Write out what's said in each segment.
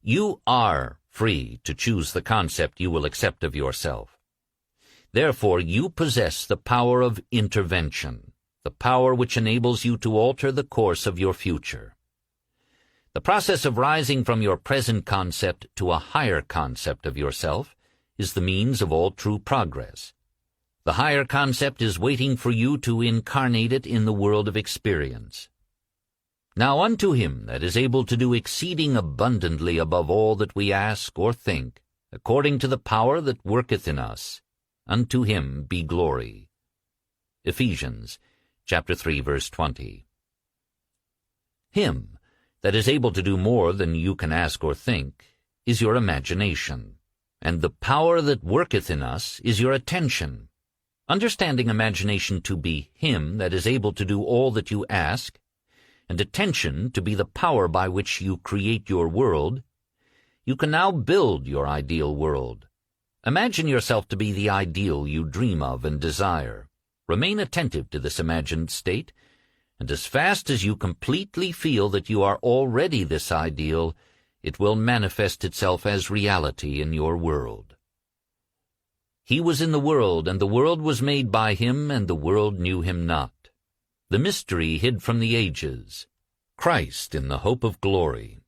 You are free to choose the concept you will accept of yourself. Therefore, you possess the power of intervention, the power which enables you to alter the course of your future. The process of rising from your present concept to a higher concept of yourself is the means of all true progress. The higher concept is waiting for you to incarnate it in the world of experience. Now unto him that is able to do exceeding abundantly above all that we ask or think, according to the power that worketh in us, unto him be glory. Ephesians chapter 3, verse 20. Him that is able to do more than you can ask or think is your imagination, and the power that worketh in us is your attention. Understanding imagination to be him that is able to do all that you ask, and attention to be the power by which you create your world, you can now build your ideal world. Imagine yourself to be the ideal you dream of and desire. Remain attentive to this imagined state, and as fast as you completely feel that you are already this ideal, it will manifest itself as reality in your world. He was in the world, and the world was made by him, and the world knew him not. The mystery hid from the ages, Christ in the hope of glory.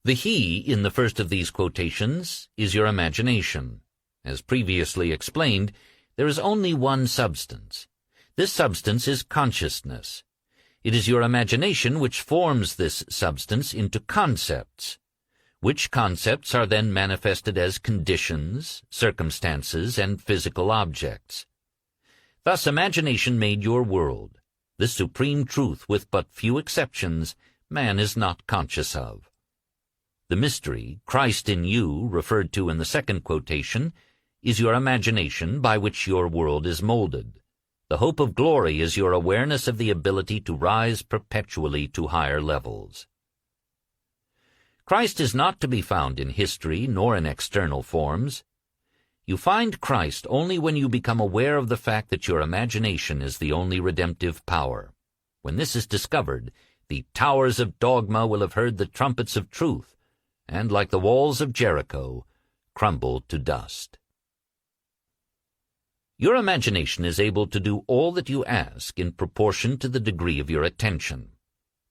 The he in the first of these quotations is your imagination. As previously explained, there is only one substance. This substance is consciousness. It is your imagination which forms this substance into concepts, which concepts are then manifested as conditions, circumstances, and physical objects. Thus imagination made your world. This supreme truth, with but few exceptions, man is not conscious of. The mystery, Christ in you, referred to in the second quotation, is your imagination by which your world is molded. The hope of glory is your awareness of the ability to rise perpetually to higher levels. Christ is not to be found in history nor in external forms. You find Christ only when you become aware of the fact that your imagination is the only redemptive power. When this is discovered, the towers of dogma will have heard the trumpets of truth, and, like the walls of Jericho, crumble to dust. Your imagination is able to do all that you ask in proportion to the degree of your attention.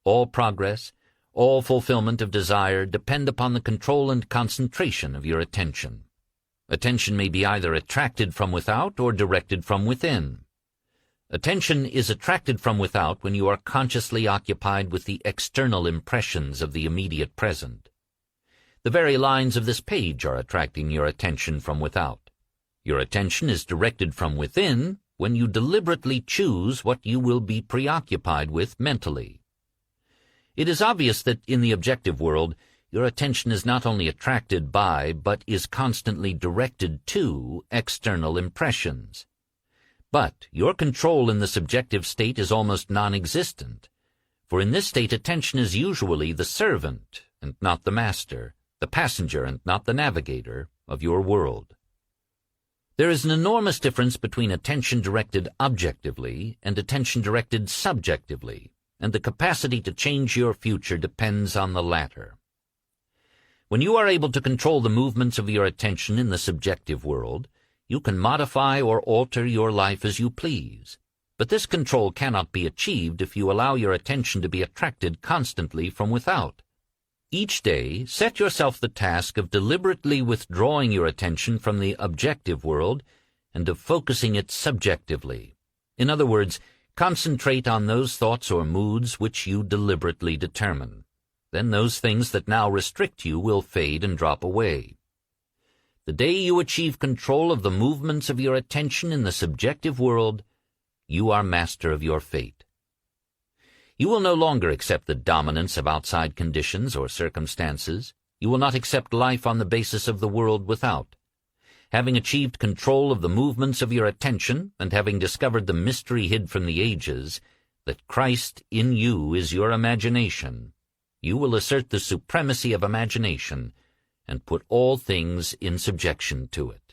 All progress, all fulfillment of desire depend upon the control and concentration of your attention. Attention may be either attracted from without or directed from within. Attention is attracted from without when you are consciously occupied with the external impressions of the immediate present. The very lines of this page are attracting your attention from without. Your attention is directed from within when you deliberately choose what you will be preoccupied with mentally. It is obvious that in the objective world, your attention is not only attracted by, but is constantly directed to, external impressions. But your control in the subjective state is almost non-existent, for in this state attention is usually the servant and not the master, the passenger and not the navigator of your world. There is an enormous difference between attention directed objectively and attention directed subjectively, and the capacity to change your future depends on the latter. When you are able to control the movements of your attention in the subjective world, you can modify or alter your life as you please. But this control cannot be achieved if you allow your attention to be attracted constantly from without. Each day, set yourself the task of deliberately withdrawing your attention from the objective world and of focusing it subjectively. In other words, concentrate on those thoughts or moods which you deliberately determine. Then those things that now restrict you will fade and drop away. The day you achieve control of the movements of your attention in the subjective world, you are master of your fate. You will no longer accept the dominance of outside conditions or circumstances. You will not accept life on the basis of the world without. Having achieved control of the movements of your attention, and having discovered the mystery hid from the ages, that Christ in you is your imagination, you will assert the supremacy of imagination and put all things in subjection to it.